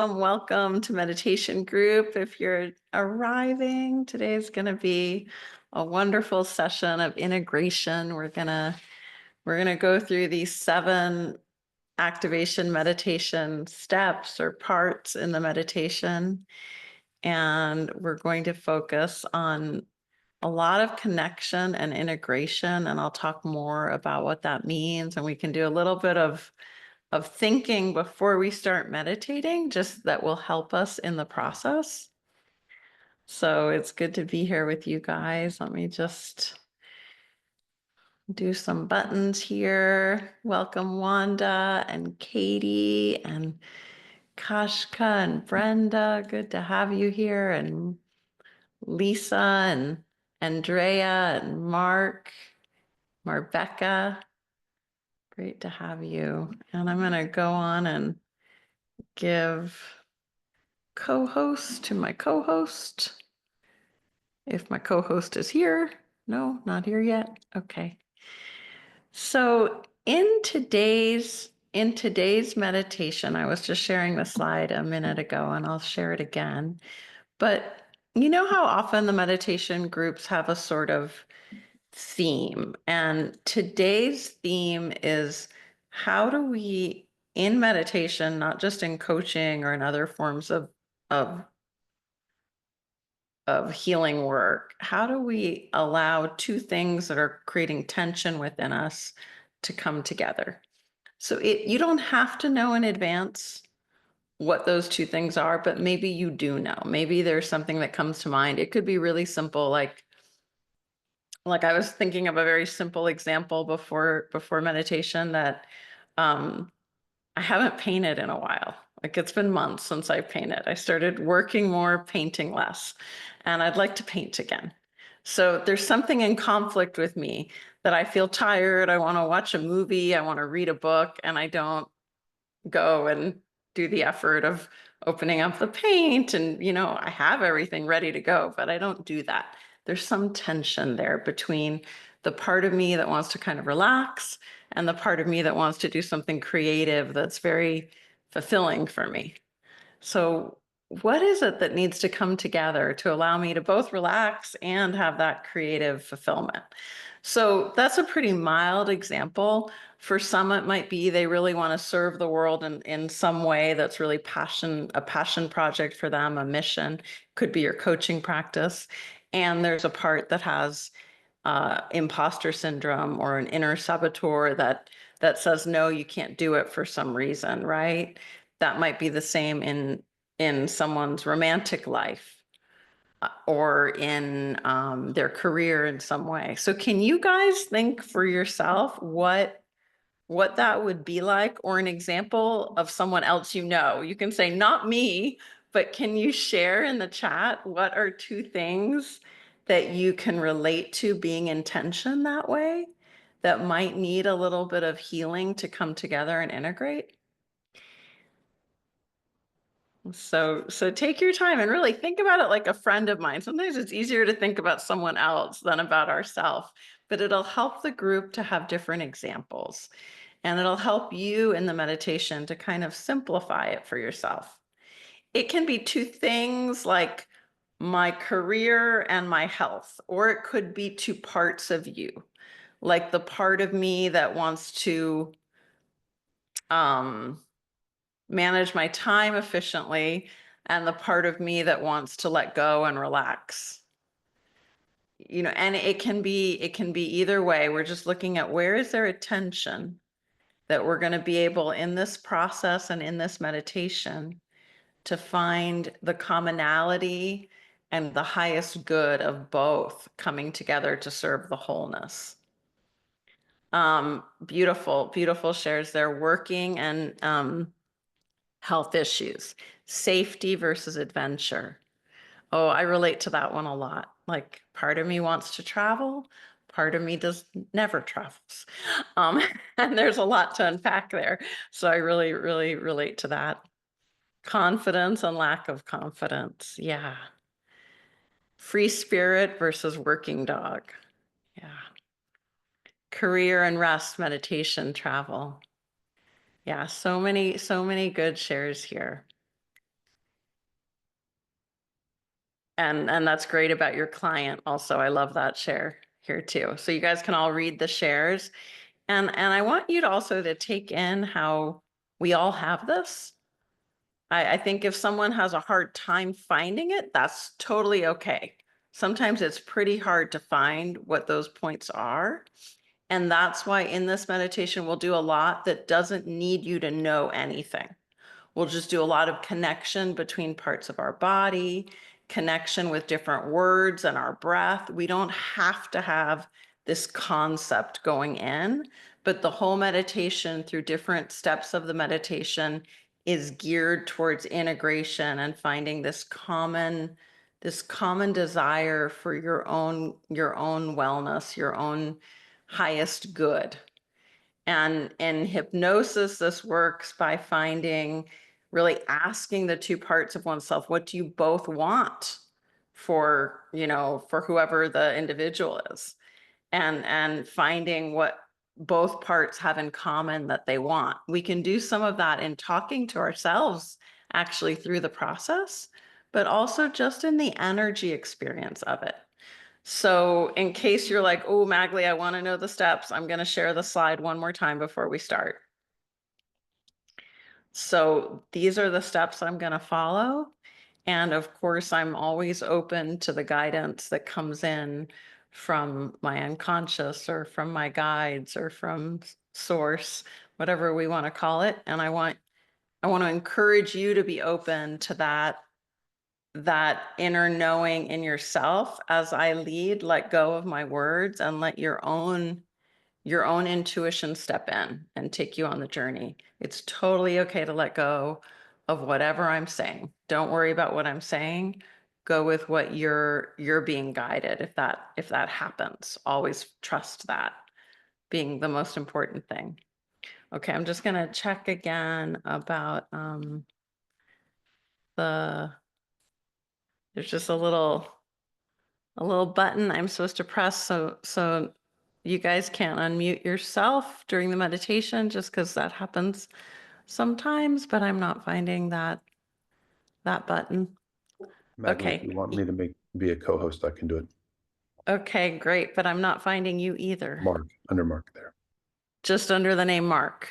Welcome to meditation group. If you're arriving, today's going to be a wonderful session of integration. We're going to go through these 7 activation meditation steps or parts in the meditation, and we're going to focus on a lot of connection and integration, and I'll talk more about what that means, and we can do a little bit of thinking before we start meditating, just that will help us in the process. So it's good to be here with you guys. Let me just do some buttons here. Welcome Wanda and Katie and Kashka and Brenda. Good to have you here. And Lisa and Andrea and Mark, Marbecca. Great to have you. And I'm going to go on and give co-host to my co-host. If my co-host is here. No, not here yet. Okay. So in today's meditation, I was just sharing the slide a minute ago and I'll share it again. But you know how often the meditation groups have a sort of theme, and today's theme is how do we, in meditation, not just in coaching or in other forms of healing work, how do we allow 2 things that are creating tension within us to come together? So you don't have to know in advance what those 2 things are, but maybe you do know. Maybe there's something that comes to mind. It could be really simple, like I was thinking of a very simple example before meditation that I haven't painted in a while. Like it's been months since I painted. I started working more, painting less, and I'd like to paint again. So there's something in conflict with me that I feel tired. I want to watch a movie. I want to read a book, and I don't go and do the effort of opening up the paint. And, I have everything ready to go, but I don't do that. There's some tension there between the part of me that wants to kind of relax and the part of me that wants to do something creative that's very fulfilling for me. So what is it that needs to come together to allow me to both relax and have that creative fulfillment? So that's a pretty mild example. For some, it might be they really want to serve the world in some way that's really a passion project for them, a mission. Could be your coaching practice. And there's a part that has imposter syndrome or an inner saboteur that says, no, you can't do it for some reason, right? That might be the same in someone's romantic life or in their career in some way. So can you guys think for yourself what that would be like, or an example of someone else you know? You can say, not me, but can you share in the chat what are 2 things that you can relate to being in tension that way, that might need a little bit of healing to come together and integrate? So take your time and really think about it like a friend of mine. Sometimes it's easier to think about someone else than about ourselves, but it'll help the group to have different examples. And it'll help you in the meditation to kind of simplify it for yourself. It can be 2 things like my career and my health, or it could be 2 parts of you, like the part of me that wants to um, manage my time efficiently and the part of me that wants to let go and relax. And it can be either way. We're just looking at where is there a tension that we're going to be able in this process and in this meditation to find the commonality and the highest good of both coming together to serve the wholeness. Beautiful, beautiful shares there. Working and health issues, safety versus adventure. Oh, I relate to that one a lot. Like part of me wants to travel, part of me does never travels. Um, and there's a lot to unpack there. So I really, really relate to that. Confidence and lack of confidence. Yeah. Free spirit versus working dog. Yeah. Career and rest, meditation, travel. Yeah, so many good shares here. And that's great about your client also. I love that share here too. So you guys can all read the shares. And I want you to also to take in how we all have this. I think if someone has a hard time finding it, that's totally okay. Sometimes it's pretty hard to find what those points are. And that's why in this meditation, we'll do a lot that doesn't need you to know anything. We'll just do a lot of connection between parts of our body, connection with different words and our breath. We don't have to have this concept going in, but the whole meditation through different steps of the meditation is geared towards integration and finding this common desire for your own wellness, your own highest good. And in hypnosis, this works by finding, really asking the two parts of oneself, what do you both want for whoever the individual is? And finding what both parts have in common that they want. We can do some of that in talking to ourselves actually through the process, but also just in the energy experience of it. So in case you're like, oh, Magley, I want to know the steps, I'm going to share the slide one more time before we start. So these are the steps I'm going to follow. And of course, I'm always open to the guidance that comes in from my unconscious or from my guides or from source, whatever we want to call it. And I want to encourage you to be open to that inner knowing in yourself as I lead. Let go of my words and let your own intuition step in and take you on the journey. It's totally okay to let go of whatever I'm saying. Don't worry about what I'm saying. Go with what you're being guided. If that happens, always trust that being the most important thing. Okay, I'm just gonna check again about the there's just a little button I'm supposed to press so you guys can't unmute yourself during the meditation just because that happens sometimes, but I'm not finding that button. Magley, if Okay. you want me to be a co-host, I can do it. Okay, great, but I'm not finding you either. Under Mark there. Just under the name Mark.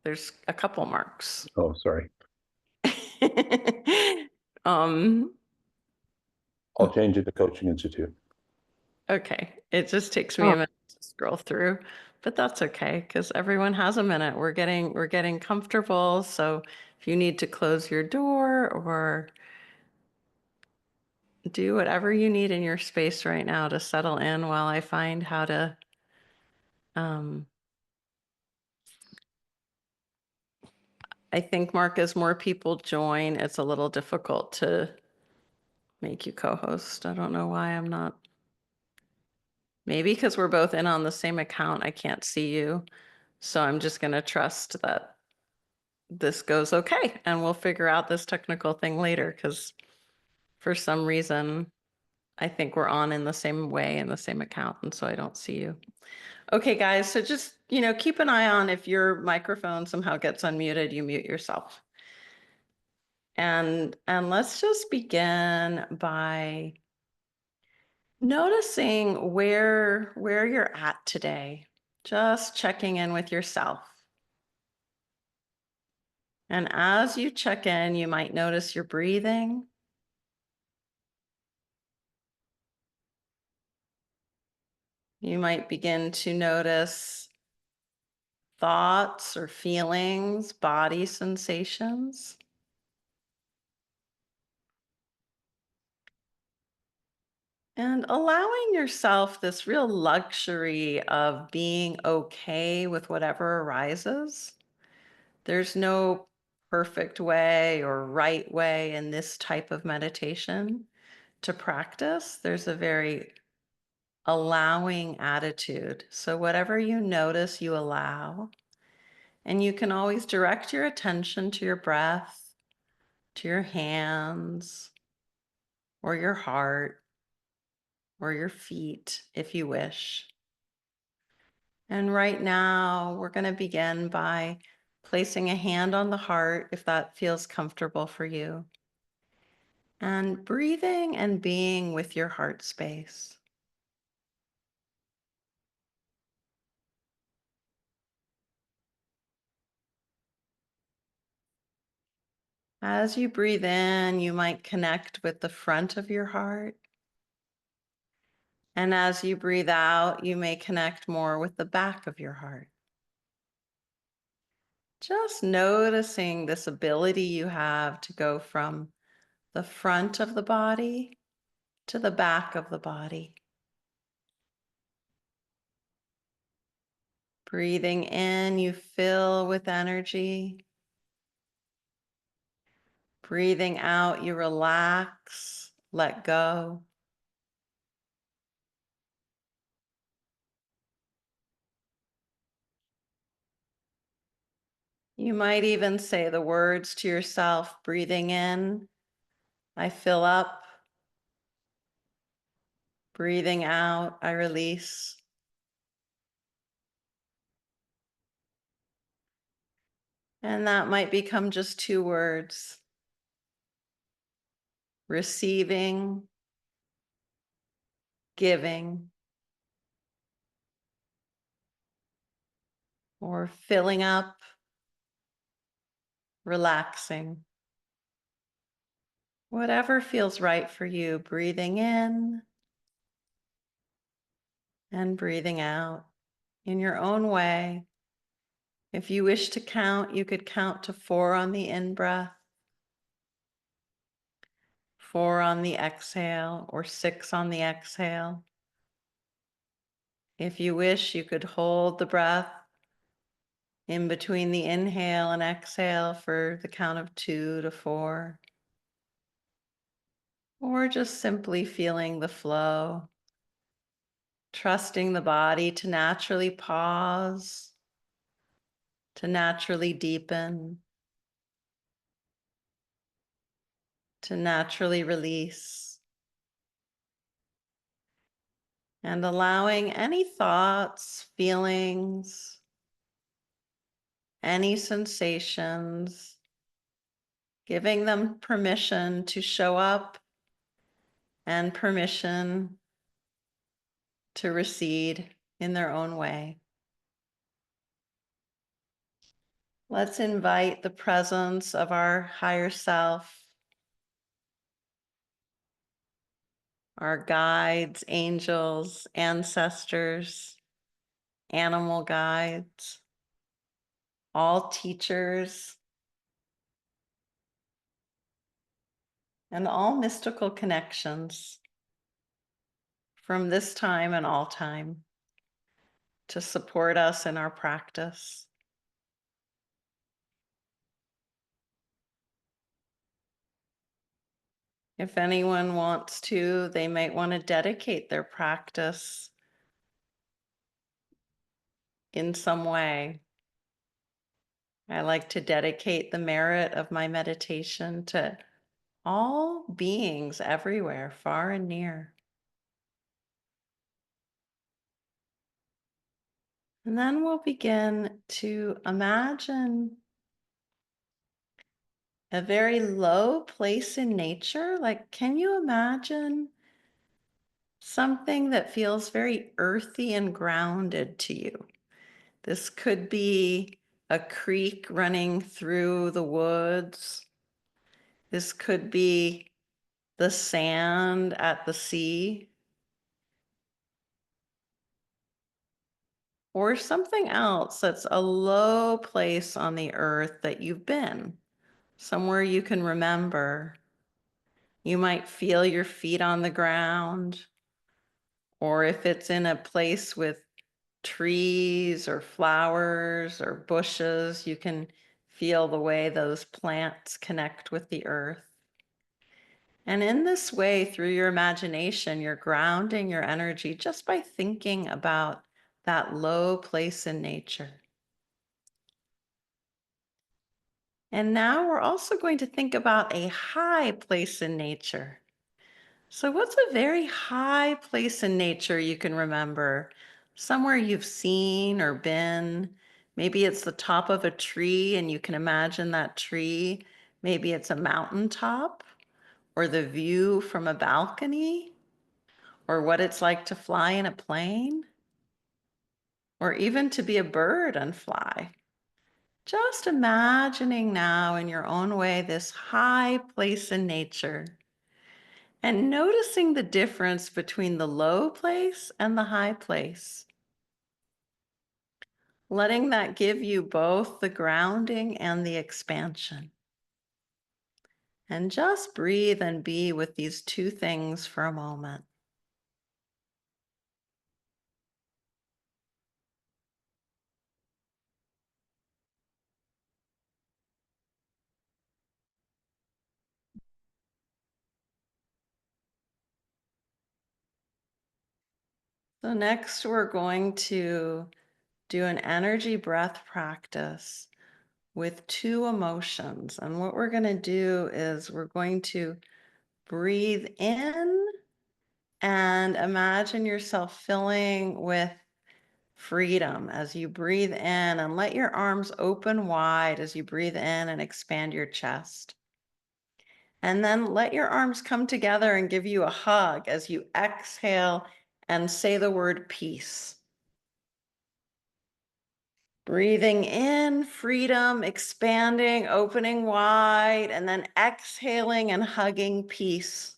There's a couple Marks. Oh, sorry. um I'll change it to Coaching Institute. okay. It just takes me a minute to scroll through, but that's okay because everyone has a minute. We're getting comfortable. So if you need to close your door or do whatever you need in your space right now to settle in while I find how to um I think, Mark, as more people join, it's a little difficult to make you co-host. I don't know why I'm not. Maybe because we're both in on the same account, I can't see you. So I'm just going to trust that this goes okay and we'll figure out this technical thing later because for some reason I think we're on in the same way in the same account and so I don't see you. Okay, guys, so just, keep an eye on if your microphone somehow gets unmuted, you mute yourself. And let's just begin by noticing where you're at today. Just checking in with yourself. And as you check in, you might notice your breathing. You might begin to notice thoughts or feelings, body sensations. And allowing yourself this real luxury of being okay with whatever arises. There's no perfect way or right way in this type of meditation to practice. There's a very allowing attitude. So whatever you notice, you allow. And you can always direct your attention to your breath, to your hands, or your heart, or your feet if you wish. And right now, we're going to begin by placing a hand on the heart if that feels comfortable for you. and breathing and being with your heart space. As you breathe in, you might connect with the front of your heart. And as you breathe out, you may connect more with the back of your heart. Just noticing this ability you have to go from the front of the body to the back of the body. Breathing in, you fill with energy. Breathing out, you relax, let go. You might even say the words to yourself, breathing in, I fill up. Breathing out, I release. And that might become just two words, receiving, giving, or filling up, relaxing. Whatever feels right for you, breathing in and breathing out in your own way. If you wish to count, you could count to 4 on the in-breath, 4 on the exhale, or 6 on the exhale. If you wish, you could hold the breath in between the inhale and exhale for the count of 2 to 4, or just simply feeling the flow, trusting the body to naturally pause, to naturally deepen, to naturally release, and allowing any thoughts, feelings, any sensations, giving them permission to show up and permission to recede in their own way. Let's invite the presence of our higher self, our guides, angels, ancestors, animal guides, all teachers, and all mystical connections from this time and all time to support us in our practice. If anyone wants to, they might want to dedicate their practice in some way. I like to dedicate the merit of my meditation to all beings everywhere, far and near. And then we'll begin to imagine a very low place in nature. Like, can you imagine something that feels very earthy and grounded to you? This could be a creek running through the woods. This could be the sand at the sea, or something else that's a low place on the earth that you've been, somewhere you can remember. You might feel your feet on the ground, or if it's in a place with trees or flowers or bushes, you can feel the way those plants connect with the earth. And in this way, through your imagination, you're grounding your energy just by thinking about that low place in nature. And now we're also going to think about a high place in nature. So, what's a very high place in nature you can remember? Somewhere you've seen or been. Maybe it's the top of a tree and you can imagine that tree. Maybe it's a mountaintop, or the view from a balcony, or what it's like to fly in a plane, or even to be a bird and fly. Just imagining now in your own way this high place in nature and noticing the difference between the low place and the high place. Letting that give you both the grounding and the expansion. And just breathe and be with these two things for a moment. So next we're going to do an energy breath practice with two emotions. And what we're going to do is we're going to breathe in and imagine yourself filling with freedom as you breathe in, and let your arms open wide as you breathe in and expand your chest. And then let your arms come together and give you a hug as you exhale and say the word peace. Breathing in, freedom, expanding, opening wide, and then exhaling and hugging peace.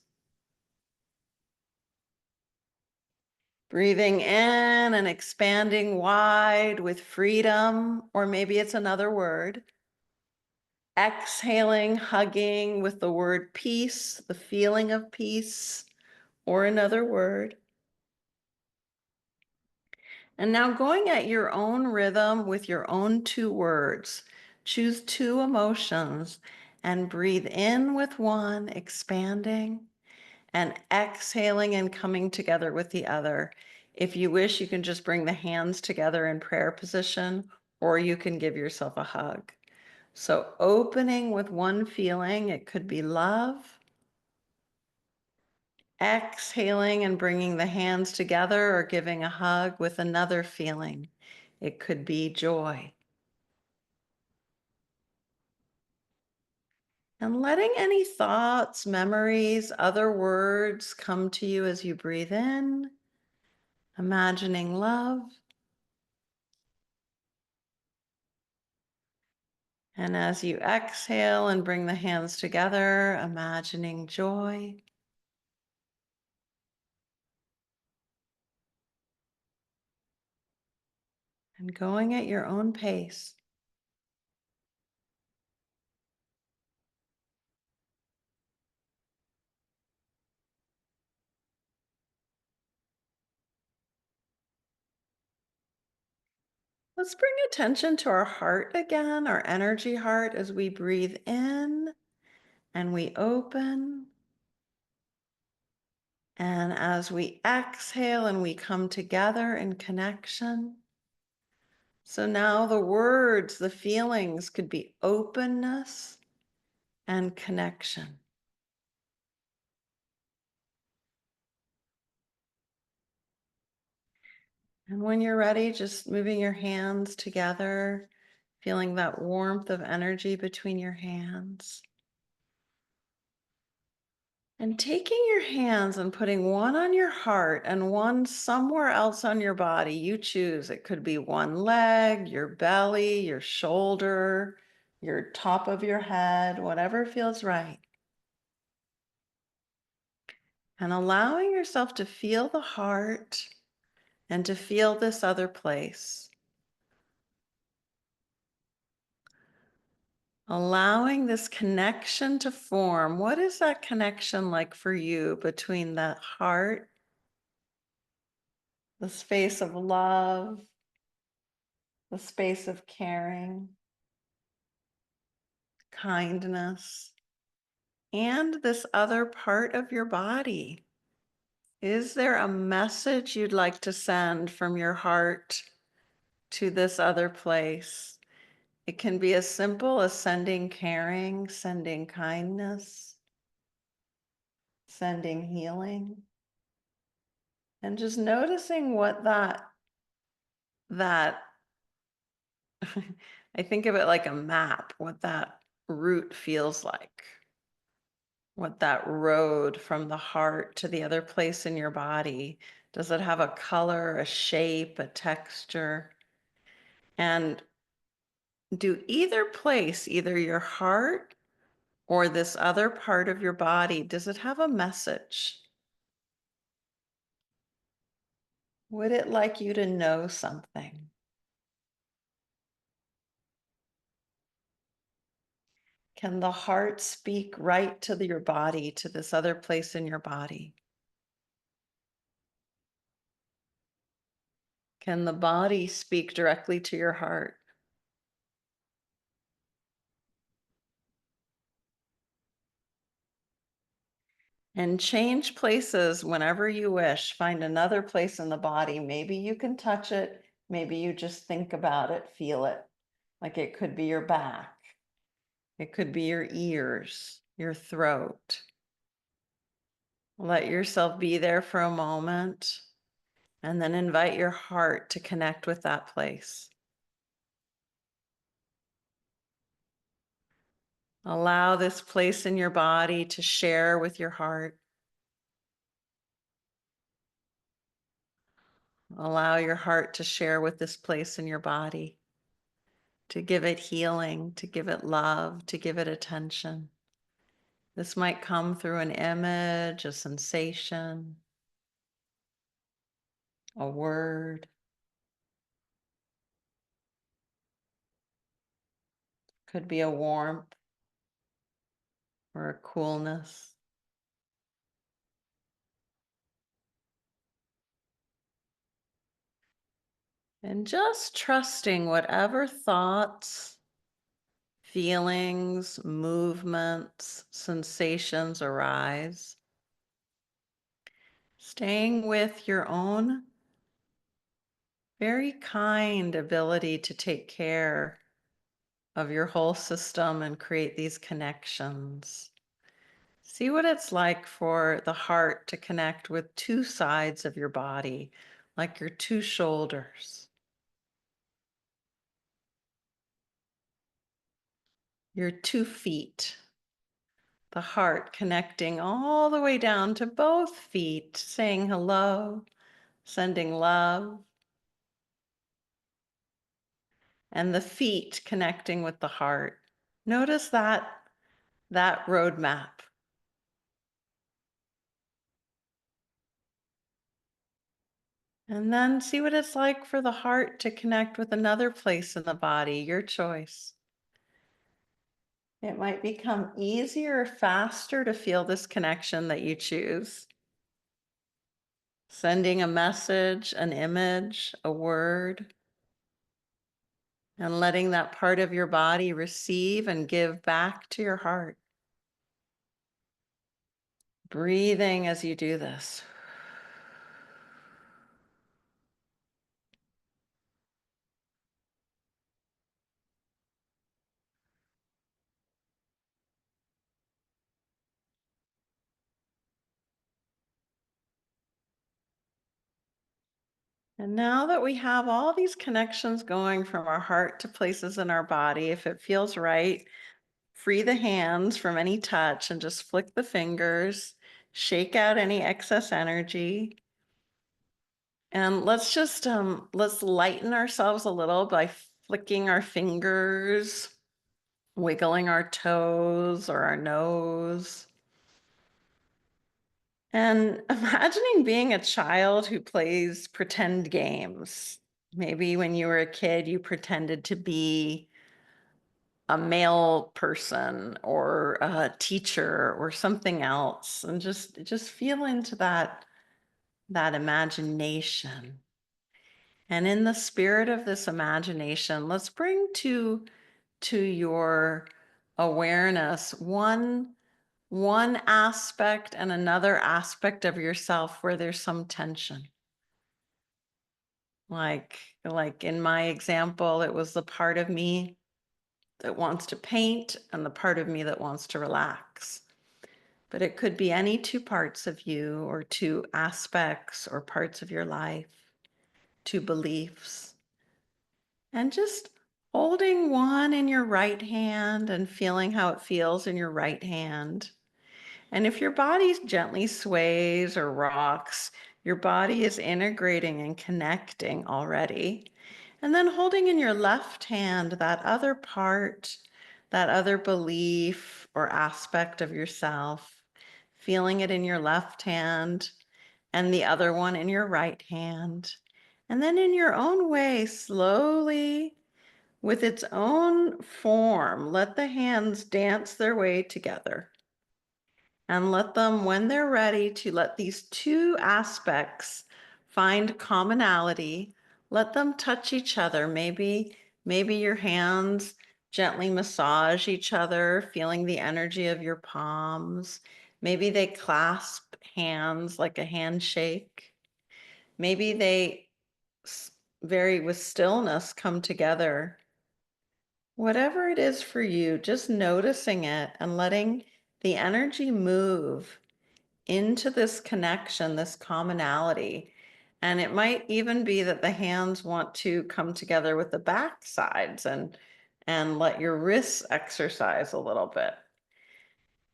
Breathing in and expanding wide with freedom, or maybe it's another word. Exhaling, hugging with the word peace, the feeling of peace, or another word. And now going at your own rhythm with your own two words. Choose two emotions and breathe in with one, expanding, and exhaling and coming together with the other. If you wish, you can just bring the hands together in prayer position, or you can give yourself a hug. So opening with one feeling, it could be love. Exhaling and bringing the hands together or giving a hug with another feeling. It could be joy. And letting any thoughts, memories, other words come to you as you breathe in, imagining love. And as you exhale and bring the hands together, imagining joy. And going at your own pace. Let's bring attention to our heart again, our energy heart, as we breathe in and we open. And as we exhale and we come together in connection. So now the words, the feelings could be openness and connection. And when you're ready, just moving your hands together, feeling that warmth of energy between your hands. And taking your hands and putting one on your heart and one somewhere else on your body, you choose. It could be one leg, your belly, your shoulder, your top of your head, whatever feels right. And allowing yourself to feel the heart and to feel this other place. Allowing this connection to form. What is that connection like for you between the heart, the space of love, the space of caring, kindness, and this other part of your body? Is there a message you'd like to send from your heart to this other place? It can be as simple as sending caring, sending kindness, sending healing, and just noticing what that I think of it like a map, what that route feels like. what that road from the heart to the other place in your body, does it have a color, a shape, a texture? And do either place, either your heart or this other part of your body, does it have a message? Would it like you to know something? Can the heart speak right to your body, to this other place in your body? Can the body speak directly to your heart? And change places whenever you wish. Find another place in the body. Maybe you can touch it. Maybe you just think about it, feel it. Like it could be your back. It could be your ears, your throat. Let yourself be there for a moment and then invite your heart to connect with that place. Allow this place in your body to share with your heart. Allow your heart to share with this place in your body, to give it healing, to give it love, to give it attention. This might come through an image, a sensation, a word. Could be a warmth or a coolness. And just trusting whatever thoughts, feelings, movements, sensations arise. Staying with your own very kind ability to take care of your whole system and create these connections. See what it's like for the heart to connect with two sides of your body, like your two shoulders, your 2 feet, the heart connecting all the way down to both feet, saying hello, sending love, and the feet connecting with the heart. Notice that roadmap. And then see what it's like for the heart to connect with another place in the body, your choice. It might become easier or faster to feel this connection that you choose. Sending a message, an image, a word, and letting that part of your body receive and give back to your heart. Breathing as you do this. And now that we have all these connections going from our heart to places in our body, if it feels right, free the hands from any touch and just flick the fingers, shake out any excess energy. And let's lighten ourselves a little by flicking our fingers, wiggling our toes or our nose. And imagining being a child who plays pretend games. Maybe when you were a kid, you pretended to be a male person or a teacher or something else, and just feel into that imagination. And in the spirit of this imagination, let's bring to your awareness one aspect and another aspect of yourself where there's some tension. Like in my example, it was the part of me that wants to paint and the part of me that wants to relax. But it could be any two parts of you or two aspects or parts of your life, two beliefs. And just holding one in your right hand and feeling how it feels in your right hand. And if your body gently sways or rocks, your body is integrating and connecting already. And then holding in your left hand that other part, that other belief or aspect of yourself, feeling it in your left hand and the other one in your right hand. And then in your own way, slowly, with its own form, let the hands dance their way together. And let them, when they're ready to let these two aspects find commonality, let them touch each other. Maybe your hands gently massage each other, feeling the energy of your palms. Maybe they clasp hands like a handshake. Maybe they very with stillness come together. Whatever it is for you, just noticing it and letting the energy move into this connection, this commonality. And it might even be that the hands want to come together with the back sides and let your wrists exercise a little bit.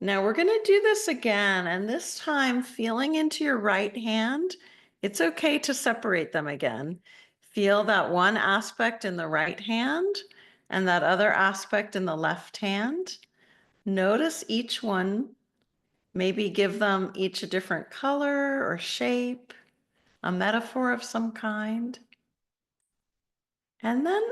Now we're going to do this again, and this time feeling into your right hand. It's okay to separate them again. Feel that one aspect in the right hand and that other aspect in the left hand. Notice each one. Maybe give them each a different color or shape, a metaphor of some kind. And then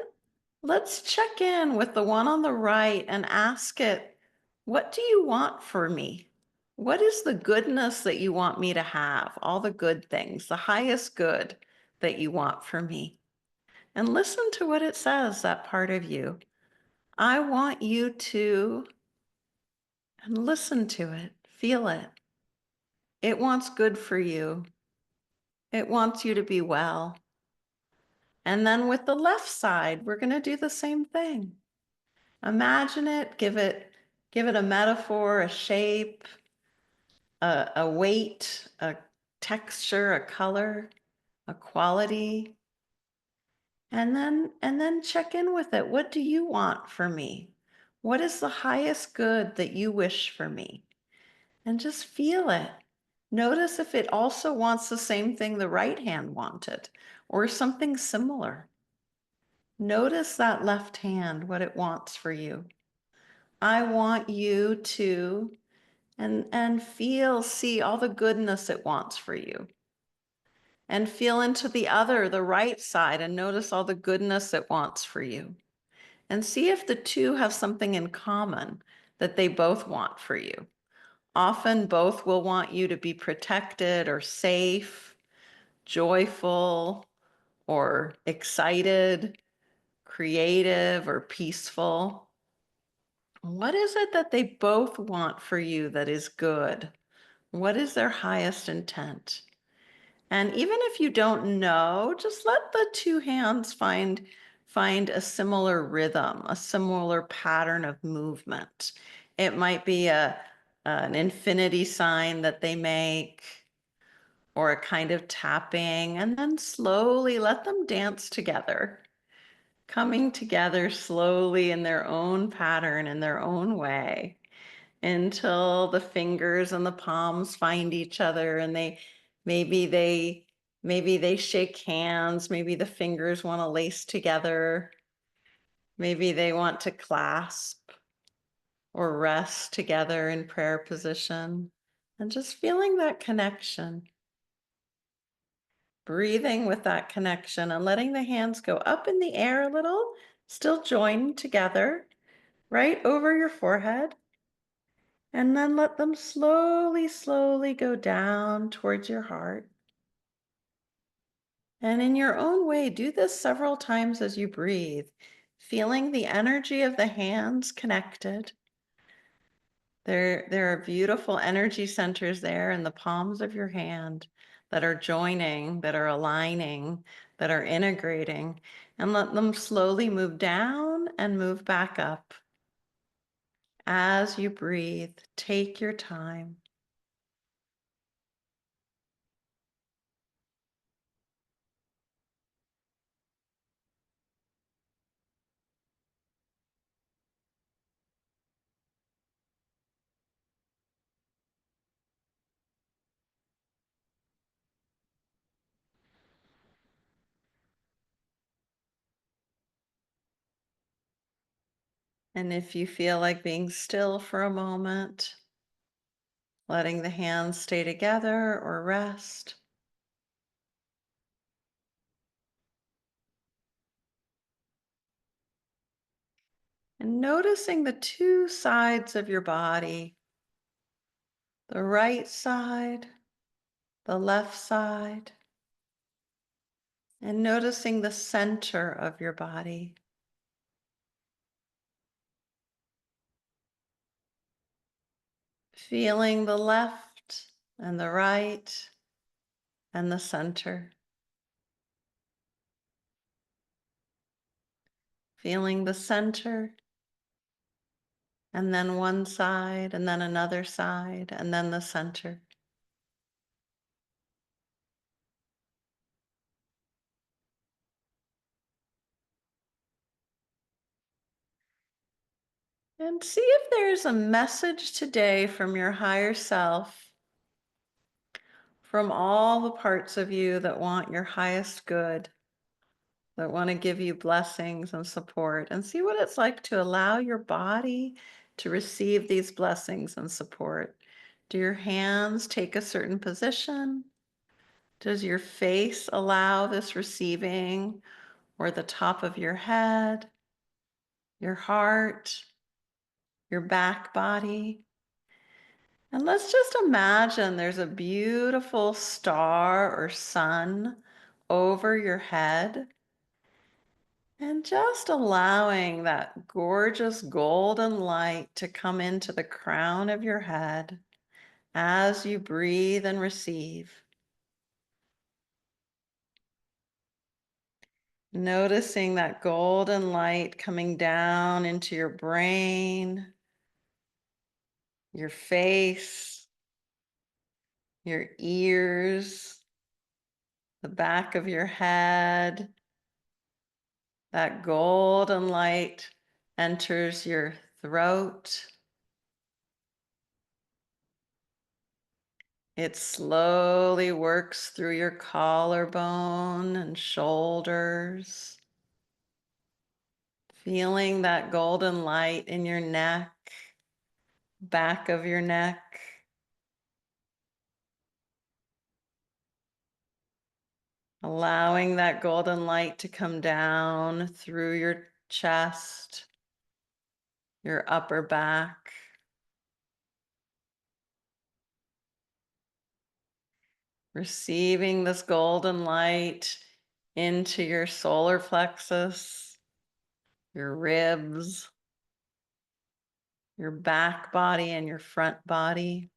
let's check in with the one on the right and ask it, what do you want for me? What is the goodness that you want me to have? All the good things, the highest good that you want for me. And listen to what it says, that part of you. I want you to, and listen to it, feel it. It wants good for you. It wants you to be well. And then with the left side, we're going to do the same thing. Imagine it, give it a metaphor, a shape, a weight, a texture, a color, a quality. And then check in with it. What do you want for me? What is the highest good that you wish for me? And just feel it. Notice if it also wants the same thing the right hand wanted or something similar. Notice that left hand, what it wants for you. I want you to, and feel, see all the goodness it wants for you. And feel into the other, the right side, and notice all the goodness it wants for you. And see if the two have something in common that they both want for you. Often both will want you to be protected or safe, joyful, or excited, creative, or peaceful. What is it that they both want for you that is good? What is their highest intent? And even if you don't know, just let the two hands find a similar rhythm, a similar pattern of movement. It might be an infinity sign that they make or a kind of tapping, and then slowly let them dance together, coming together slowly in their own pattern, in their own way, until the fingers and the palms find each other and maybe they maybe they shake hands, maybe the fingers want to lace together, maybe they want to clasp or rest together in prayer position, and just feeling that connection, breathing with that connection and letting the hands go up in the air a little, still joined together right over your forehead. And then let them slowly, slowly go down towards your heart. And in your own way, do this several times as you breathe, feeling the energy of the hands connected. There are beautiful energy centers there in the palms of your hand that are joining, that are aligning, that are integrating. And let them slowly move down and move back up. As you breathe, take your time. And if you feel like being still for a moment, letting the hands stay together or rest. And noticing the two sides of your body, the right side, the left side, and noticing the center of your body. Feeling the left and the right and the center. Feeling the center and then one side and then another side and then the center. And see if there's a message today from your higher self, from all the parts of you that want your highest good, that want to give you blessings and support, and see what it's like to allow your body to receive these blessings and support. Do your hands take a certain position? Does your face allow this receiving, or the top of your head, your heart, your back body? And let's just imagine there's a beautiful star or sun over your head, and just allowing that gorgeous golden light to come into the crown of your head as you breathe and receive. Noticing that golden light coming down into your brain, your face, your ears, the back of your head. That golden light enters your throat. It slowly works through your collarbone and shoulders, feeling that golden light in your neck, back of your neck. Allowing that golden light to come down through your chest, your upper back. Receiving this golden light into your solar plexus, your ribs, your back body, and your front body.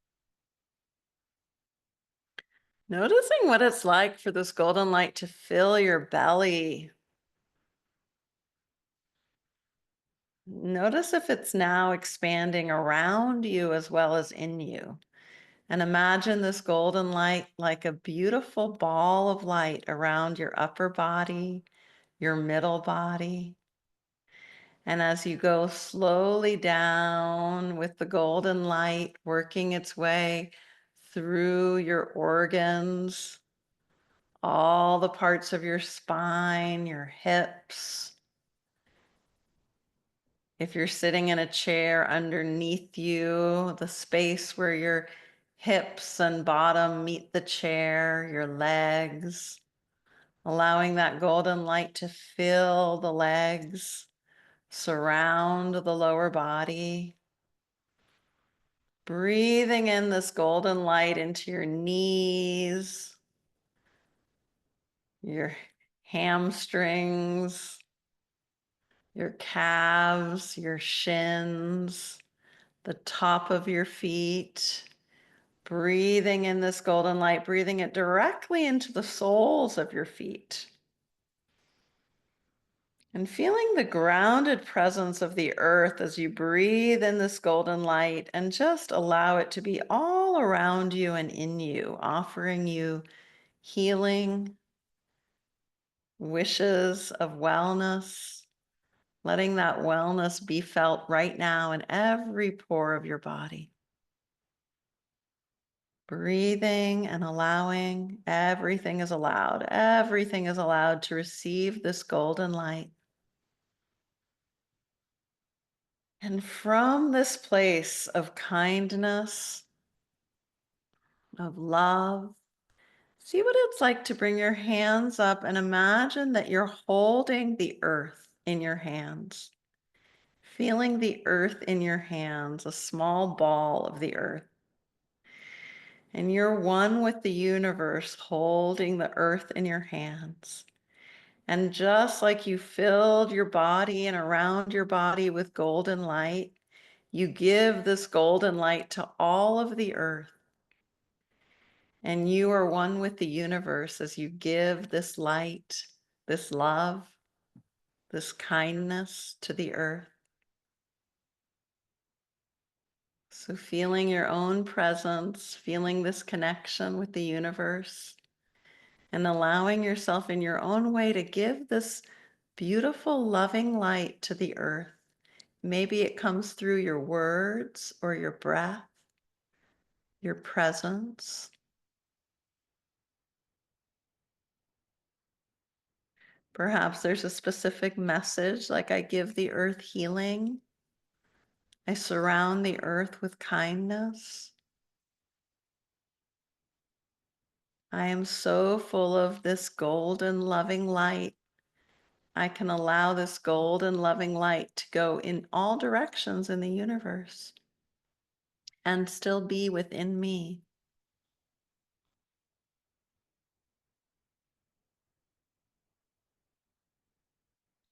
Noticing what it's like for this golden light to fill your belly. Notice if it's now expanding around you as well as in you. And imagine this golden light like a beautiful ball of light around your upper body, your middle body. And as you go slowly down with the golden light working its way through your organs, all the parts of your spine, your hips. If you're sitting in a chair, underneath you, the space where your hips and bottom meet the chair, your legs, allowing that golden light to fill the legs, surround the lower body. Breathing in this golden light into your knees, your hamstrings, your calves, your shins, the top of your feet. Breathing in this golden light, breathing it directly into the soles of your feet. And feeling the grounded presence of the earth as you breathe in this golden light and just allow it to be all around you and in you, offering you healing, wishes of wellness, letting that wellness be felt right now in every pore of your body. Breathing and allowing, everything is allowed. Everything is allowed to receive this golden light. And from this place of kindness, of love, see what it's like to bring your hands up and imagine that you're holding the earth in your hands, feeling the earth in your hands, a small ball of the earth. And you're one with the universe, holding the earth in your hands. And just like you filled your body and around your body with golden light, you give this golden light to all of the earth. And you are one with the universe as you give this light, this love, this kindness to the earth. So, feeling your own presence, feeling this connection with the universe, and allowing yourself in your own way to give this beautiful, loving light to the earth. Maybe it comes through your words or your breath, your presence. Perhaps there's a specific message like I give the earth healing. I surround the earth with kindness. I am so full of this golden, loving light. I can allow this golden, loving light to go in all directions in the universe and still be within me.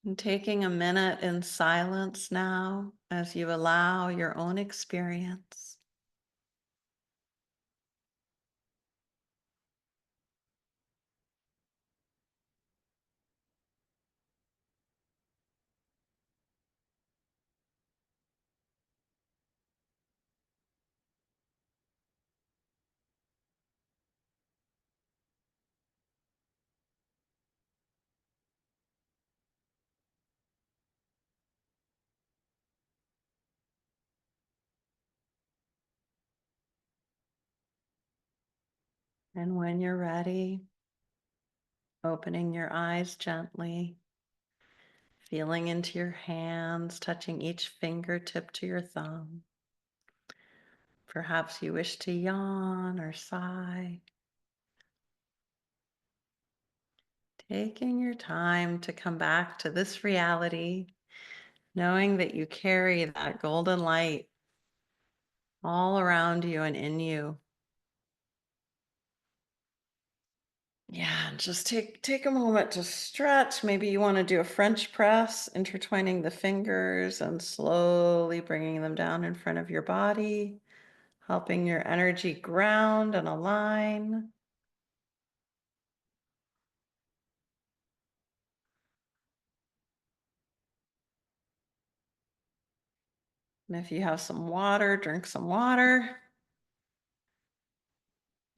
And taking a minute in silence now as you allow your own experience. And when you're ready, opening your eyes gently, feeling into your hands, touching each fingertip to your thumb. Perhaps you wish to yawn or sigh. Taking your time to come back to this reality, knowing that you carry that golden light all around you and in you. Yeah, and just take a moment to stretch. Maybe you want to do a French press, intertwining the fingers and slowly bringing them down in front of your body, helping your energy ground and align. And if you have some water, drink some water.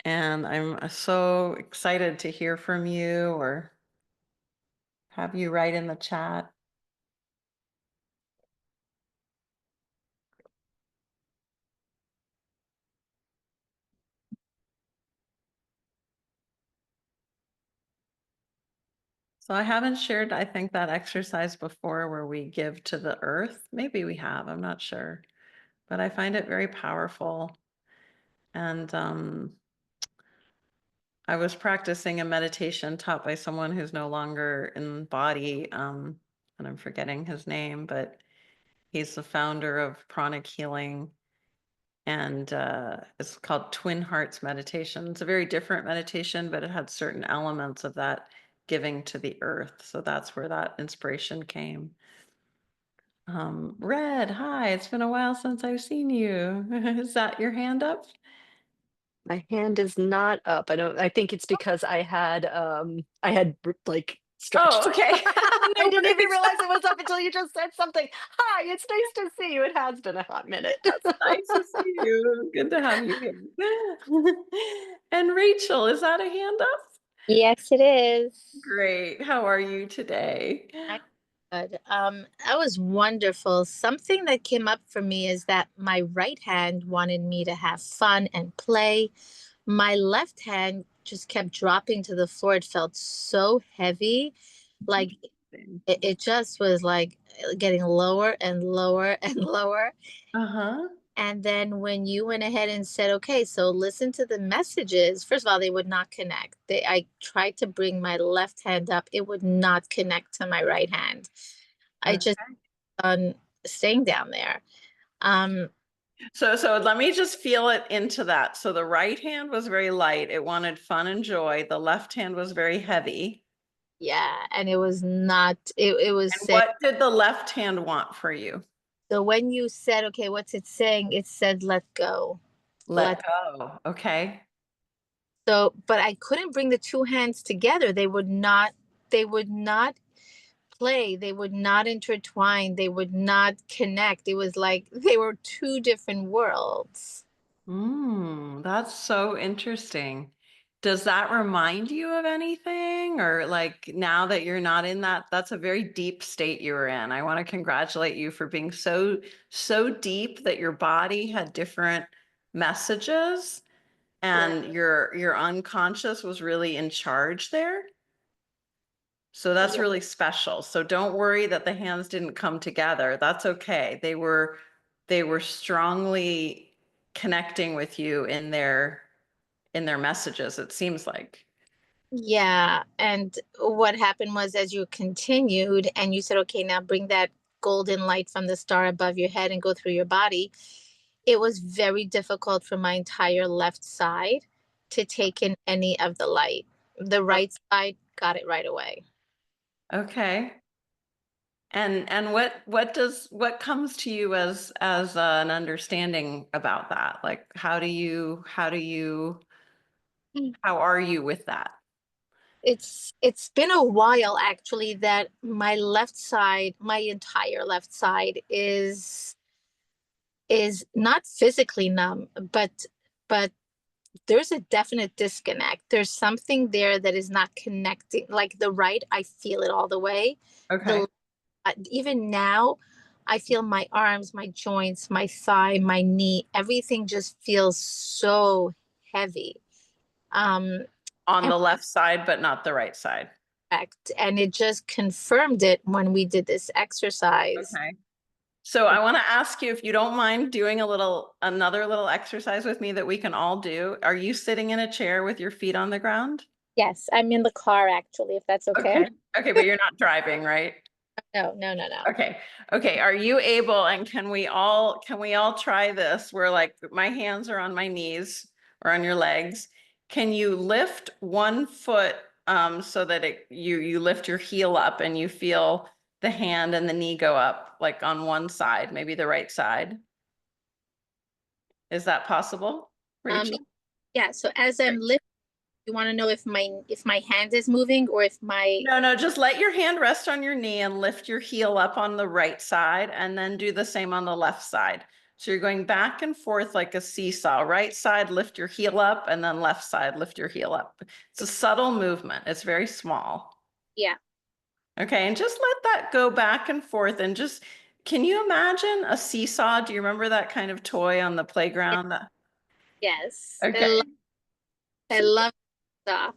And I'm so excited to hear from you or have you write in the chat. So I haven't shared, I think, that exercise before where we give to the earth. Maybe we have, I'm not sure. But I find it very powerful. And I was practicing a meditation taught by someone who's no longer in body, and I'm forgetting his name, but he's the founder of pranic healing, and it's called Twin Hearts meditation. It's a very different meditation, but it had certain elements of that giving to the earth. So that's where that inspiration came. Red, hi, it's been a while since I've seen you. Is that your hand up? My hand is not up. I think it's because like Oh, stretched. okay. I No didn't even worries. realize it was up until you just said something. Hi, it's nice to see you. It has been a hot minute. That's nice to see you. Good to have you here. And Rachel, is that a hand up? Yes, it is. Great. How are you today? I good. That was wonderful. Something that came up for me is that my right hand wanted me to have fun and play. My left hand just kept dropping to the floor. It felt so heavy. Like it just was like getting lower and lower and lower. Uh-huh. And then when you went ahead and said, okay, so listen to the messages, first of all, they would not connect. I tried to bring my left hand up, it would not connect to my right hand. I just on staying down there. Um, So let me just feel it into that. So the right hand was very light. It wanted fun and joy. The left hand was very heavy. yeah, and it was not, it was And saying, what did the left hand want for you? so when you said, okay, what's it saying? It said, let go. Let go. Okay. So, but I couldn't bring the two hands together. They would not play. They would not intertwine. They would not connect. It was like they were two different worlds. That's so interesting. Does that remind you of anything? Or like now that you're not in that, that's a very deep state you were in. I want to congratulate you for being so deep that your body had different messages and your unconscious was really in charge there. So that's Yeah. really special. So don't worry that the hands didn't come together. That's okay. They were strongly connecting with you in their messages, it seems like. Yeah. And what happened was as you continued and you said, okay, now bring that golden light from the star above your head and go through your body, it was very difficult for my entire left side to take in any of the light. The right side got it right away. Okay. And what comes to you as an understanding about that? Like how are you with that? It's been a while actually that my left side, my entire left side is not physically numb, but there's a definite disconnect. There's something there that is not connecting. Like the right, I feel it all the way. Okay. The even now, I feel my arms, my joints, my thigh, my knee, everything just feels so heavy. Um, On and the left side, but not the right side. correct. And it just confirmed it when we did this exercise. Okay. So I want to ask you if you don't mind doing another little exercise with me that we can all do. Are you sitting in a chair with your feet on the ground? Yes, I'm in the car actually, if that's okay. Okay. Okay, but you're not driving, right? No, no, no, no. Okay. Okay. Are you able, and can we all try this? Where like my hands are on my knees or on your legs. Can you lift one foot so that you lift your heel up and you feel the hand and the knee go up like on one side, maybe the right side? Is that possible, Um, Rachel? yeah, so as I'm Great. lifting, you want to know if my hand is moving or if my No, just let your hand rest on your knee and lift your heel up on the right side and then do the same on the left side. So you're going back and forth like a seesaw. Right side, lift your heel up, and then left side, lift your heel up. It's a subtle movement. It's very small. yeah, Okay, and just let that go back and forth and just, can you imagine a seesaw? Do you remember that kind of toy on the playground? yes. Okay. I love stuff.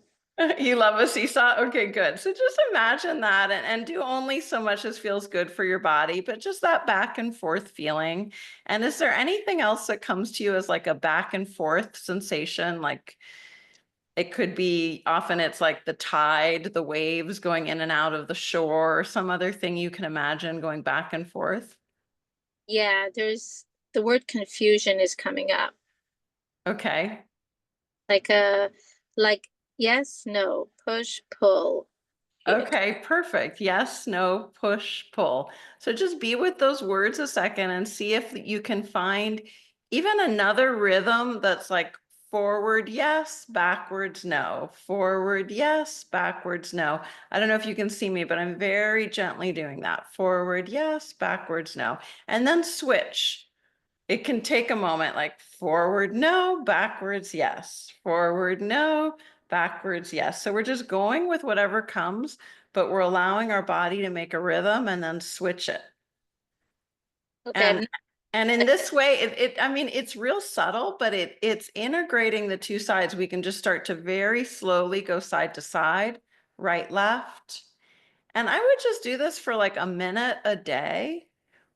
You love a seesaw? Okay, good. So just imagine that and do only so much as feels good for your body, but just that back and forth feeling. And is there anything else that comes to you as like a back and forth sensation? Like it could be often it's like the tide, the waves going in and out of the shore, or some other thing you can imagine going back and forth. Yeah, there's the word confusion is coming up. Okay. Like a like yes, no, push, pull. Okay, perfect. Yes, no, push, pull. So just be with those words a second and see if you can find even another rhythm that's like forward, yes, backwards, no, forward, yes, backwards, no. I don't know if you can see me, but I'm very gently doing that. Forward, yes, backwards, no. And then switch. It can take a moment like forward, no, backwards, yes, forward, no, backwards, yes. So we're just going with whatever comes, but we're allowing our body to make a rhythm and then switch it. Okay, And and in this way, I mean, it's real subtle, but it's integrating the two sides. We can just start to very slowly go side to side, right, left, And I would just do this for like a minute a day,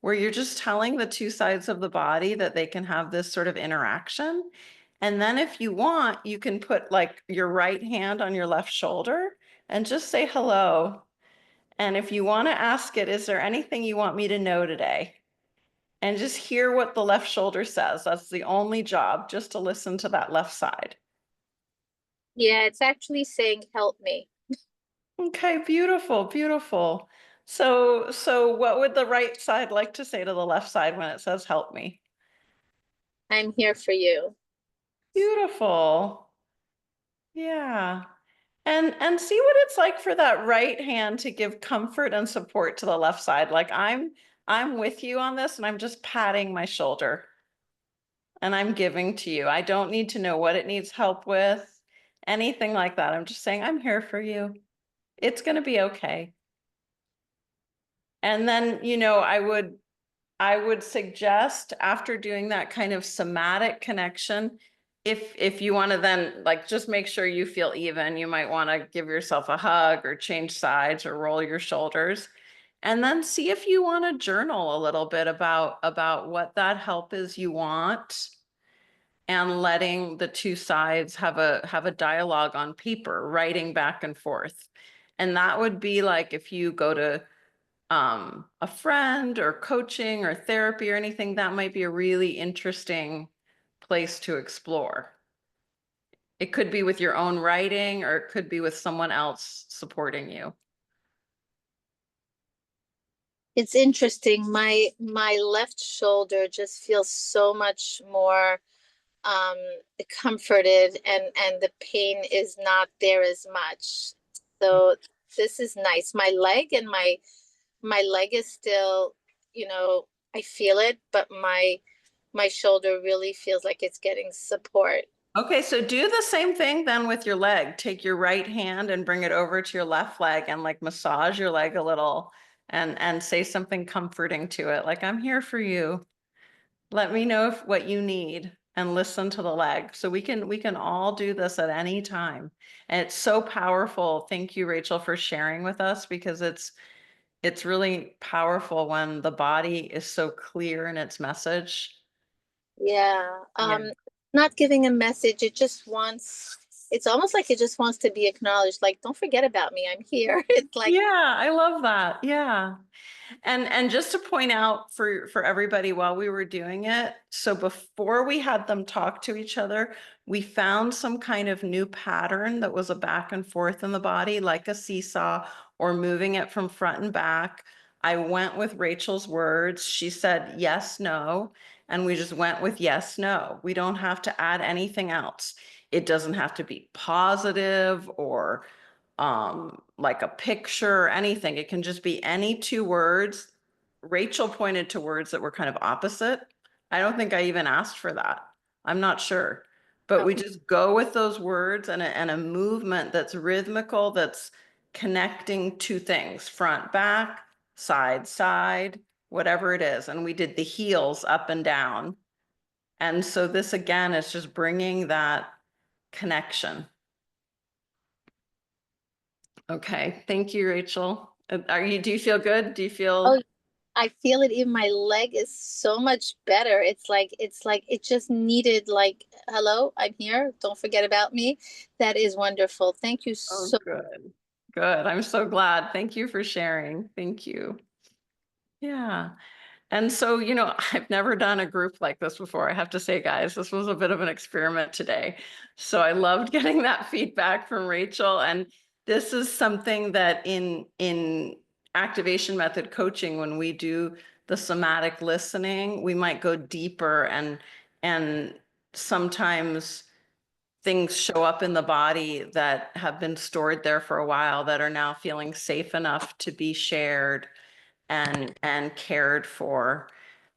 where you're just telling the two sides of the body that they can have this sort of interaction. And then if you want, you can put like your right hand on your left shoulder and just say hello. And if you want to ask it, is there anything you want me to know today? And just hear what the left shoulder says. That's the only job, just to listen to that left side. Yeah, it's actually saying, help me. Okay, beautiful, beautiful. So what would the right side like to say to the left side when it says help me? I'm here for you. Beautiful. Yeah. And see what it's like for that right hand to give comfort and support to the left side. Like I'm with you on this, and I'm just patting my shoulder and I'm giving to you. I don't need to know what it needs help with, anything like that. I'm just saying I'm here for you. It's going to be okay. And then, I would suggest, after doing that kind of somatic connection, if you want to then like just make sure you feel even, you might want to give yourself a hug or change sides or roll your shoulders. And then see if you want to journal a little bit about what that help is you want, and letting the two sides have a dialogue on paper, writing back and forth. And that would be like if you go to a friend or coaching or therapy or anything, that might be a really interesting place to explore. It could be with your own writing, or it could be with someone else supporting you. It's interesting. My left shoulder just feels so much more um comforted, and the pain is not there as much. So this is nice. My leg is still, I feel it, but my shoulder really feels like it's getting support. Okay, so do the same thing then with your leg. Take your right hand and bring it over to your left leg and like massage your leg a little, and say something comforting to it. Like, I'm here for you. Let me know if what you need, and listen to the leg. So we can all do this at any time. And it's so powerful. Thank you, Rachel, for sharing with us, because it's really powerful when the body is so clear in its message. Yeah. Yeah. Not giving a message, it's almost like it just wants to be acknowledged. Like, don't forget about me. I'm here. It's like, Yeah, I love that. Yeah. And just to point out for everybody while we were doing it, so before we had them talk to each other, we found some kind of new pattern that was a back and forth in the body, like a seesaw, or moving it from front and back. I went with Rachel's words. She said yes, no, and we just went with yes, no. We don't have to add anything else. It doesn't have to be positive or like a picture or anything. It can just be any two words. Rachel pointed to words that were kind of opposite. I don't think I even asked for that. I'm not sure. But we okay. just go with those words, and a movement that's rhythmical, that's connecting two things: front, back, side, side, whatever it is. And we did the heels up and down. And so this again is just bringing that connection. Okay, thank you, Rachel. Do you feel good? Do you Oh, feel? I feel it in my leg is so much better. It's like it just needed, like, hello, I'm here. Don't forget about me. That is wonderful. Thank you Oh, so. good. Good. I'm so glad. Thank you for sharing. Thank you. Yeah. And so, I've never done a group like this before. I have to say, guys, this was a bit of an experiment today. So I loved getting that feedback from Rachel. And this is something that in activation method coaching, when we do the somatic listening, we might go deeper, and sometimes things show up in the body that have been stored there for a while, that are now feeling safe enough to be shared and cared for.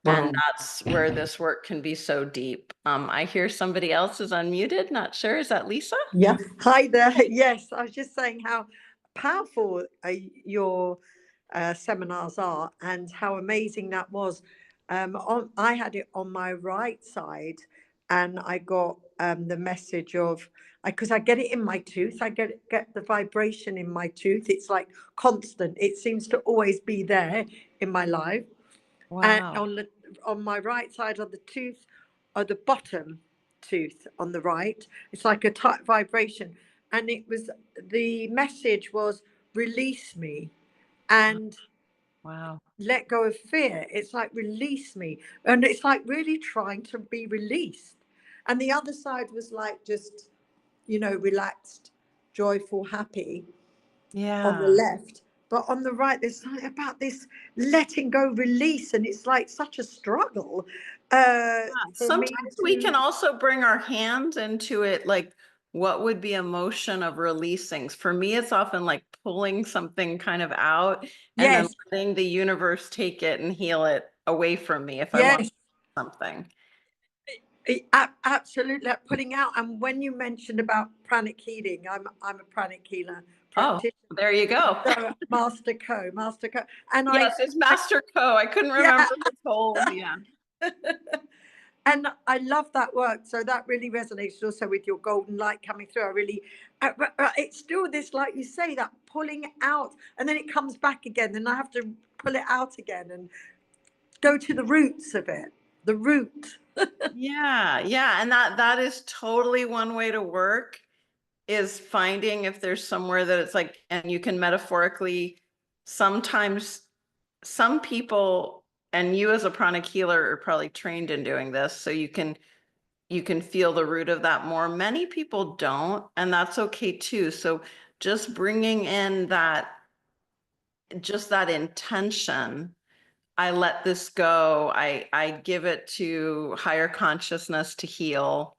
And that's where this work can be so deep. I hear somebody else is unmuted. Not sure. Is that Lisa? Yeah. Hi there. Yes, I was just saying how powerful your seminars are, and how amazing that was. I had it on my right side, and I got the message of, because I get it in my tooth, I get the vibration in my tooth. It's like constant. It seems to always be there in my life. And Wow. on my right side of the tooth, or the bottom tooth on the right, it's like a tight vibration. And the message was, release me and Wow. let go of fear. It's like, release me. And it's like really trying to be released. And the other side was like, just, relaxed, joyful, happy on the Yeah. left. But on the right, there's something about this letting go, release. And it's like such a struggle for me Sometimes we can to, also bring our hands into it, like what would be a motion of releasing? For me, it's often like pulling something kind of out and then yes, letting the universe take it and heal it away from me if I want yes. something. Absolutely, like putting out. And when you mentioned about pranic healing, I'm a pranic healer Oh, practitioner. there you go. So Master Co, and Yes, it's Master Co. I couldn't yeah, remember the whole, yeah. and I love that work. So that really resonates also with your golden light coming through. I really, but it's still this, like you say, that pulling out, and then it comes back again, and I have to pull it out again and go to the roots of it, the root. Yeah, yeah. And that is totally one way to work, is finding if there's somewhere that it's like, and you can metaphorically, sometimes some people, and you as a pranic healer are probably trained in doing this, so you can feel the root of that more. Many people don't, and that's okay too. So just bringing in just that intention, I let this go. I give it to higher consciousness to heal.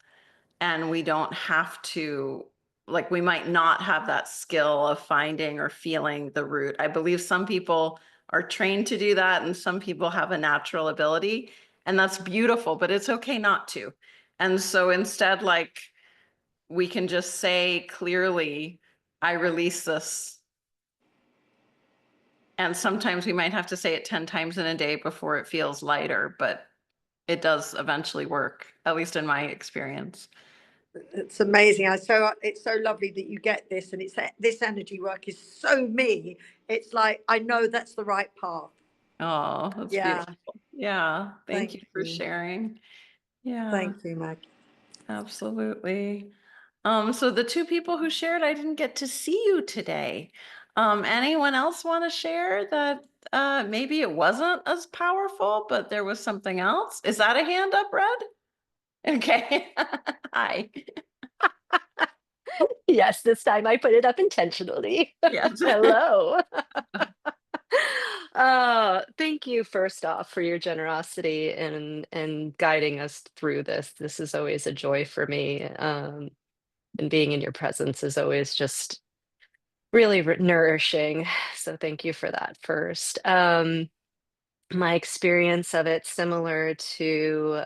And we don't have to, like, we might not have that skill of finding or feeling the root. I believe some people are trained to do that and some people have a natural ability, and that's beautiful, but it's okay not to. And so instead, like, we can just say clearly, I release this. And sometimes we might have to say it 10 times in a day before it feels lighter, but it does eventually work, at least in my experience. It's amazing. It's so lovely that you get this, and this energy work is so me. It's like, I know that's the right path. Oh, that's Yeah. beautiful. Yeah, thank you Thank for you. sharing. Yeah, Thank you, Maggie. absolutely. So the two people who shared, I didn't get to see you today. Anyone else want to share that maybe it wasn't as powerful, but there was something else? Is that a hand up, Red? Okay. Hi. Yes, this time I put it up intentionally. Yes. Hello. Thank you first off for your generosity and guiding us through this. This is always a joy for me. And being in your presence is always just really nourishing. So thank you for that first. My experience of it, similar to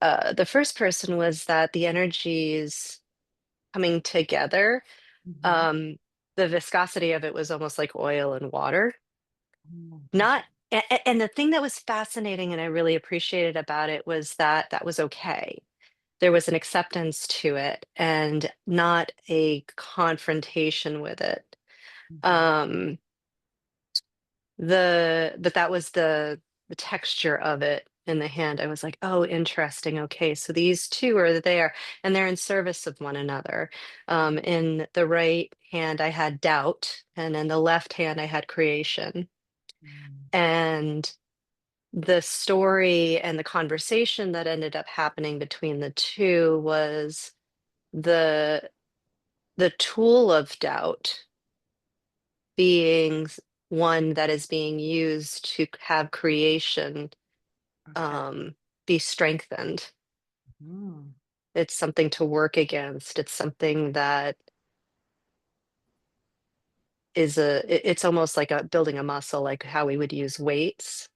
the first person, was that the energies coming together, Mhm. um, the viscosity of it was almost like oil and water. Mm. Not, and the thing that was fascinating and I really appreciated about it was that that was okay. There was an acceptance to it and not a confrontation with it. Mhm. Um, but that was the texture of it in the hand. I was like, oh, interesting. Okay, so these two are there and they're in service of one another. In the right hand, I had doubt, and in the left hand, I had creation. Mm. And the story and the conversation that ended up happening between the two was the the tool of doubt being one that is being used to have creation Okay. um, be strengthened. Mm. It's something to work against. It's something that it's almost like building a muscle, like how we would use weights.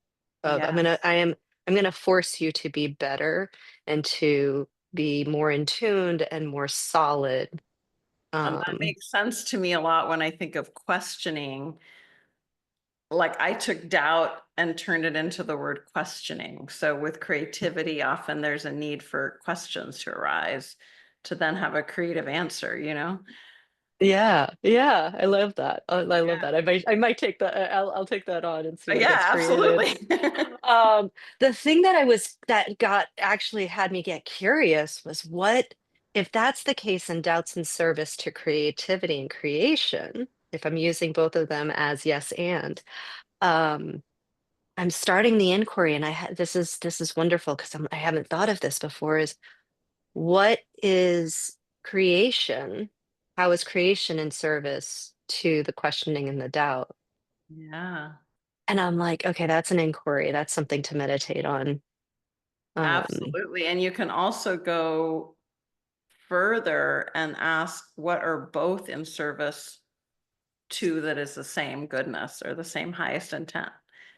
Of Yes. I'm gonna force you to be better and to be more in tuned and more solid. And that Um, makes sense to me a lot when I think of questioning. Like, I took doubt and turned it into the word questioning. So with creativity, often there's a need for questions to arise to then have a creative answer, you know? Yeah, yeah, I love that. I love that. I might take that. I'll take that on and see what Yeah, gets created. absolutely. The thing that got actually had me get curious was what if that's the case in doubts and service to creativity and creation, if I'm using both of them as yes and um I'm starting the inquiry and this is wonderful because I haven't thought of this before is what is creation? How is creation in service to the questioning and the doubt? Yeah, And I'm like, okay, that's an inquiry. That's something to meditate on. Um, absolutely. And you can also go further and ask what are both in service to that is the same goodness or the same highest intent?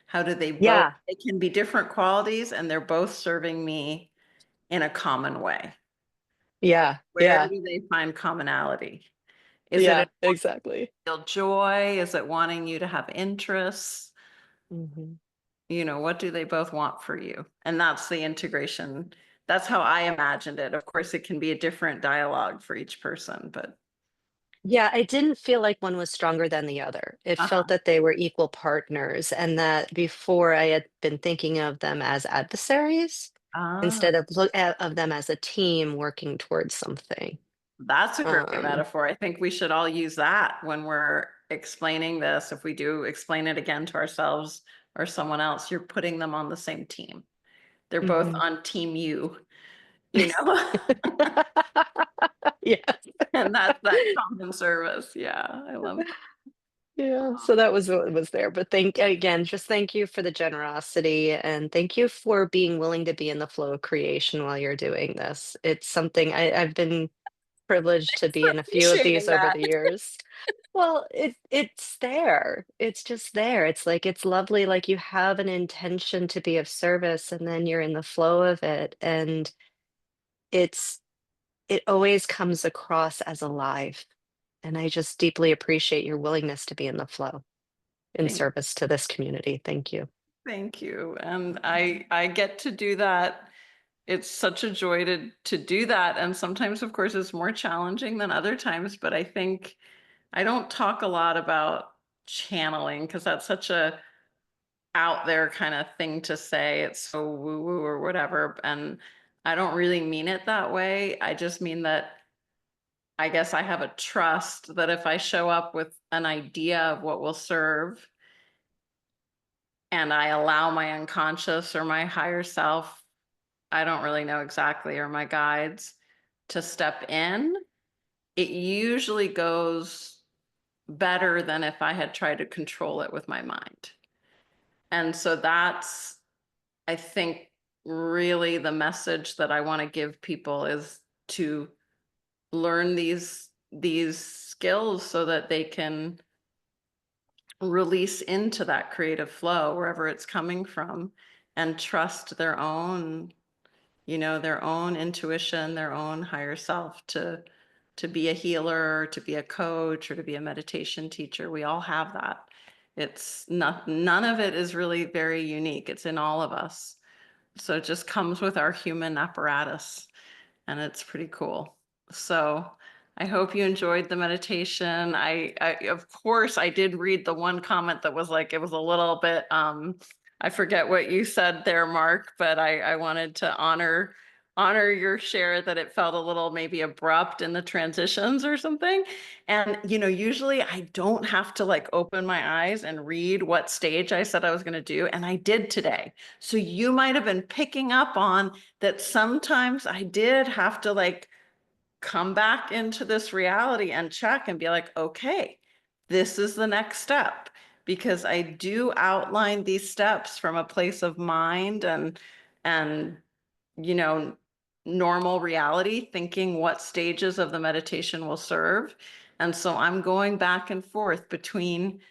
How do they both, yeah, it can be different qualities and they're both serving me in a common way. yeah, Where yeah, do they find commonality? Is it yeah, exactly. feel joy? Is it wanting you to have interests? Mhm. You know, what do they both want for you? And that's the integration. That's how I imagined it. Of course, it can be a different dialogue for each person, but Yeah, I didn't feel like one was stronger than the other. It felt uh-huh. that they were equal partners, and that before I had been thinking of them as adversaries Ah, instead of look at of them as a team working towards something. that's a great Um, metaphor. I think we should all use that when we're explaining this. If we do explain it again to ourselves or someone else, you're putting them on the same team. They're both mhm. on team you know? Yeah. And that's that common service. Yeah, I love that. Yeah, so that was what was there. But just thank you for the generosity and thank you for being willing to be in the flow of creation while you're doing this. It's something I've been privileged to Thanks be for in a few of appreciating these over that. the years. Well, it's there. It's just there. It's like it's lovely, like you have an intention to be of service and then you're in the flow of it. And it's it always comes across as alive. And I just deeply appreciate your willingness to be in the flow in Thank service to this community. Thank you. Thank you. And I get to do that. It's such a joy to do that. And sometimes, of course, it's more challenging than other times, but I think I don't talk a lot about channeling because that's such a out there kind of thing to say. It's so woo woo or whatever. And I don't really mean it that way. I just mean that I guess I have a trust that if I show up with an idea of what will serve and I allow my unconscious or my higher self, I don't really know exactly, or my guides to step in, it usually goes better than if I had tried to control it with my mind. And so that's, I think, really the message that I want to give people is to learn these skills so that they can release into that creative flow wherever it's coming from and trust their own, their own intuition, their own higher self to be a healer, to be a coach, or to be a meditation teacher. We all have that. It's not, none of it is really very unique. It's in all of us. So it just comes with our human apparatus, and it's pretty cool. So I hope you enjoyed the meditation. I of course I did read the one comment that was like, it was a little bit, I forget what you said there, Mark, but I wanted to honor your share that it felt a little maybe abrupt in the transitions or something. And usually I don't have to like open my eyes and read what stage I said I was going to do, and I did today. So you might have been picking up on that sometimes I did have to like come back into this reality and check and be like, okay, this is the next step. Because I do outline these steps from a place of mind and you know, normal reality, thinking what stages of the meditation will serve. And so I'm going back and forth between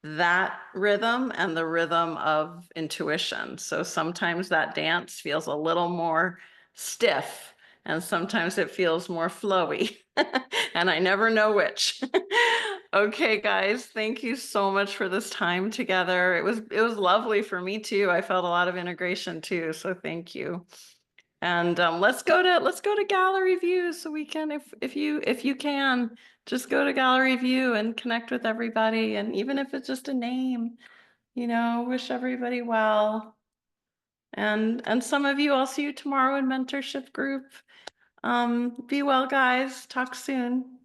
that rhythm and the rhythm of intuition. So sometimes that dance feels a little more stiff and sometimes it feels more flowy. And I never know which. Okay, guys, thank you so much for this time together. It was lovely for me too. I felt a lot of integration too, so thank you. And let's go to gallery view so we can, if you can, just go to gallery view and connect with everybody. And even if it's just a name, wish everybody well. And some of you, I'll see you tomorrow in mentorship group. Be well, guys. Talk soon.